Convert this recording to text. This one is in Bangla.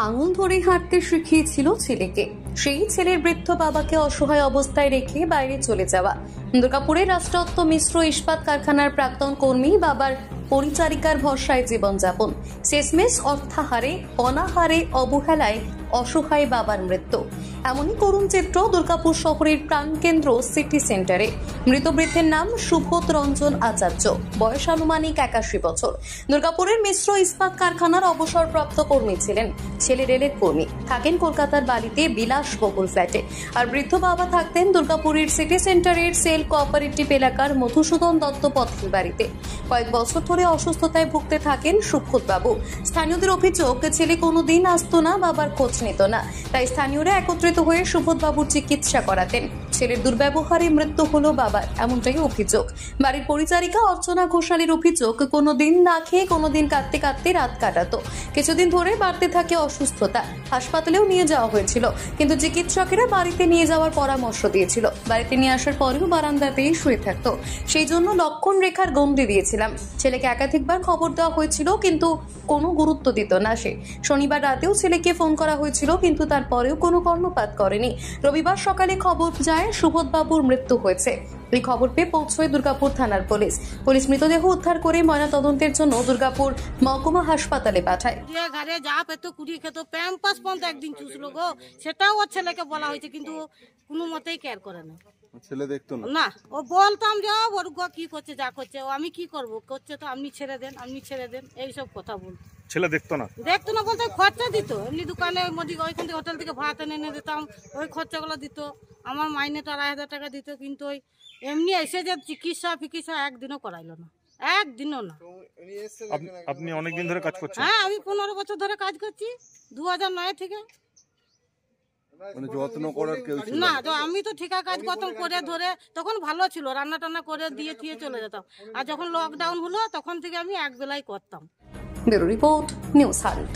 আঙুল ধরে হাঁটতে শিখিয়েছিল ছেলেকে, সেই ছেলের বৃদ্ধ বাবাকে অসহায় অবস্থায় রেখে বাইরে চলে যাওয়া। দুর্গাপুরের রাষ্ট্রত্ব মিশ্র ইস্পাত কারখানার প্রাক্তন কর্মী বাবার পরিচারিকার ভরসায় জীবনযাপন, শেষমেশ অর্থাহারে, অনাহারে, অবহেলায় অসহায় বাবার মৃত্যু। এমনই করুণ চিত্র দুর্গাপুর শহরের প্রাণকেন্দ্র সিটি সেন্টারে। মৃত বৃদ্ধের নাম সুবোধ রঞ্জন আচার্য, বয়স আনুমানিক 81 বছর। দুর্গাপুরের মিশ্র ইস্পাত কারখানার অবসরপ্রাপ্ত কর্মী ছিলেন। ছেলে রেলের কর্মী, থাকেন কলকাতার বালিতে বিলাসবহুল ফ্ল্যাটে। আর বৃদ্ধ বাবা থাকতেন দুর্গাপুরের সিটি সেন্টারের সেল কোঅপারেটিভ এলাকার মধুসূদন দত্ত পথের বাড়িতে। কয়েক বছর ধরে অসুস্থতায় ভুগতে থাকেন সুবোধ বাবু। স্থানীয়দের অভিযোগ, ছেলে কোনোদিন আসতো না, বাবার খোঁজ নিত না, তাই স্থানীয়রা একত্রিত হয়ে সুবোধ বাবুর চিকিৎসা করাতেন। ছেলের দুর্ব্যবহারে মৃত্যু হলো বাবার, এমনটাই অভিযোগ। বাড়ির পরিচারিকা অর্চনা ঘোষালের অভিযোগ, কোনোদিন না খেয়ে কোনোদিন কাঁদতে কাঁদতে রাত কাটাতো। কিছুদিন ধরে বাড়তে থাকে অসুস্থতা, হাসপাতালেও নিয়ে যাওয়া হয়েছিল, কিন্তু চিকিৎসকেরা বাড়িতে নিয়ে যাওয়ার পরামর্শ দিয়েছিল। বাড়িতে নিয়ে আসার পরেও বারান্দাতেই শুয়ে থাকতো, সেই জন্য লক্ষণ রেখার গন্ডি দিয়েছিলাম। ছেলেকে একাধিকবার খবর দেওয়া হয়েছিল, কিন্তু কোনো গুরুত্ব দিত না সে। শনিবার রাতেও ছেলেকে ফোন করা হয়েছিল, কিন্তু তারপরেও কোনো কর্ণপাত করেনি। রবিবার সকালে খবর যায় সুবোধ বাবুর মৃত্যু হয়েছে। এই খবর পেয়ে পৌঁছয় দুর্গাপুর থানার পুলিশ মৃতদেহ উদ্ধার করে ময়নাতদন্তের জন্য দুর্গাপুর মহকুমা হাসপাতালে পাঠায়। ঘরে যা পেত কুড়ি খেত, প্যাম্পাস পর্যন্ত একদিন চুষল গো, সেটাও ওর ছেলেকে বলা হয়েছে, কিন্তু কোনো মতেই কেয়ার করে না। ছেলে দেখতো না? না, ও বলতাম যে ওর কি করছে, যা করছে, ও আমি কি করব, করছে তো আপনি ছেড়ে দেন, আপনি ছেড়ে দেন, এইসব কথা বলতো। ছেলে দেখতো না? দেখতো না বলতে খরচা দিত, এমনি দোকানে ওইখান থেকে হোটেল থেকে ভাত এনে দিতাম, ওই খরচাগুলো দিত। আমার মাইনে তো 2,500 টাকা দিত, কিন্তু ওই এমনি এসে যে চিকিৎসা ফিকিৎসা একদিনও করাইলো না, একদিনও না। আপনি অনেকদিন ধরে কাজ করছেন? হ্যাঁ, আমি 15 বছর ধরে কাজ করছি, 2009 থেকে। মানে যত্ন করার কেউ ছিল না, তো আমি তো ঠিকা কাজ করতাম করে ধরে, তখন ভালো ছিল, রান্না টান্না করে দিয়ে চলে যেতাম। আর যখন লকডাউন হলো তখন থেকে আমি এক বেলাই করতাম। Bureau report, news hunt.